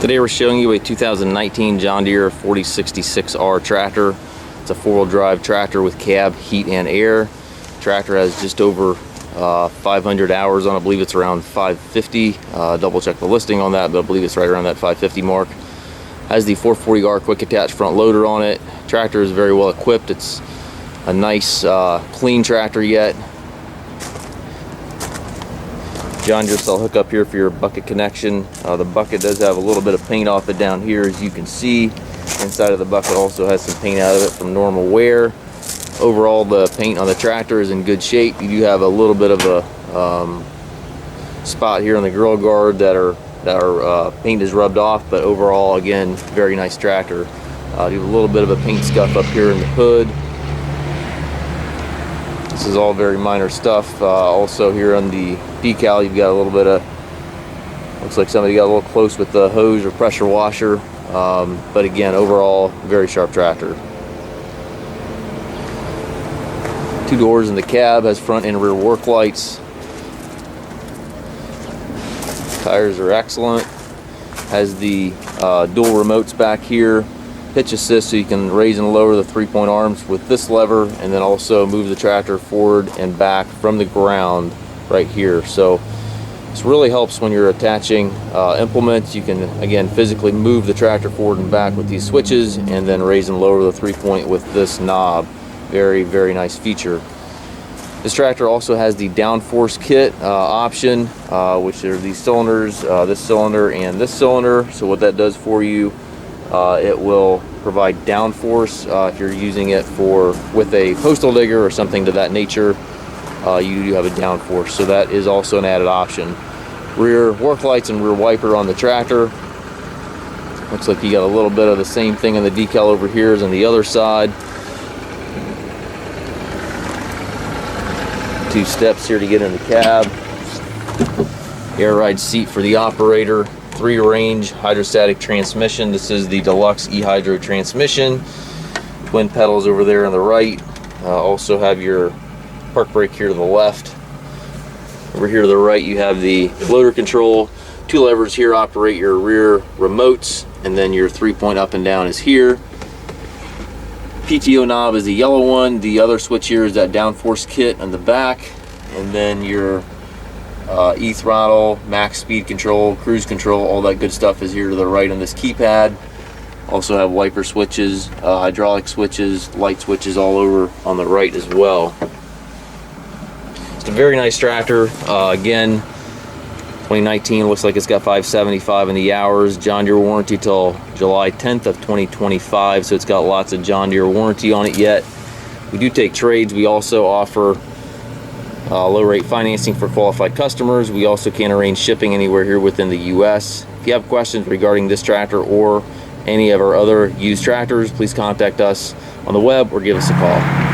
Today we're showing you a 2019 John Deere 4066R tractor. It's a four-wheel drive tractor with cab, heat, and air. Tractor has just over 500 hours on it. I believe it's around 550. Double check the listing on that, but I believe it's right around that 550 mark. Has the 440R quick attach front loader on it. Tractor is very well equipped. It's a nice clean tractor yet. John Deere style hookup here for your bucket connection. The bucket does have a little bit of paint off it down here, as you can see. Inside of the bucket also has some paint out of it from normal wear. Overall, the paint on the tractor is in good shape. You do have a little bit of a spot here on the grill guard that our paint is rubbed off, but overall, again, very nice tractor. You have a little bit of a paint scuff up here in the hood. This is all very minor stuff. Also here on the decal, you've got a little bit of, looks like somebody got a little close with the hose or pressure washer. But again, overall, very sharp tractor. Two doors in the cab, has front and rear work lights. Tires are excellent. Has the dual remotes back here. Hitch Assist, so you can raise and lower the three-point arms with this lever, and then also move the tractor forward and back from the ground right here. So this really helps when you're attaching implements. You can, again, physically move the tractor forward and back with these switches, and then raise and lower the three-point with this knob. Very, very nice feature. This tractor also has the downforce kit option, which are these cylinders, this cylinder and this cylinder. So what that does for you, it will provide downforce if you're using it with a postal digger or something to that nature. You do have a downforce, so that is also an added option. Rear work lights and rear wiper on the tractor. Looks like you got a little bit of the same thing on the decal over here as on the other side. Two steps here to get in the cab. Air ride seat for the operator. 3-range hydrostatic transmission. This is the Deluxe e-hydro transmission. Twin pedals over there on the right. Also have your park brake here to the left. Over here to the right you have the loader control. Two levers here operate your rear remotes, and then your three-point up and down is here. PTO knob is the yellow one. The other switch here is that downforce kit on the back, and then your e-throttle, max speed control, cruise control, all that good stuff is here to the right on this keypad. Also have wiper switches, hydraulic switches, light switches all over on the right as well. It's a very nice tractor. Again, 2019, looks like it's got 575 in the hours. John Deere warranty till July 10th of 2025, so it's got lots of John Deere warranty on it yet. We do take trades. We also offer low rate financing for qualified customers. We also can arrange shipping anywhere here within the US. If you have questions regarding this tractor or any of our other used tractors, please contact us on the web or give us a call.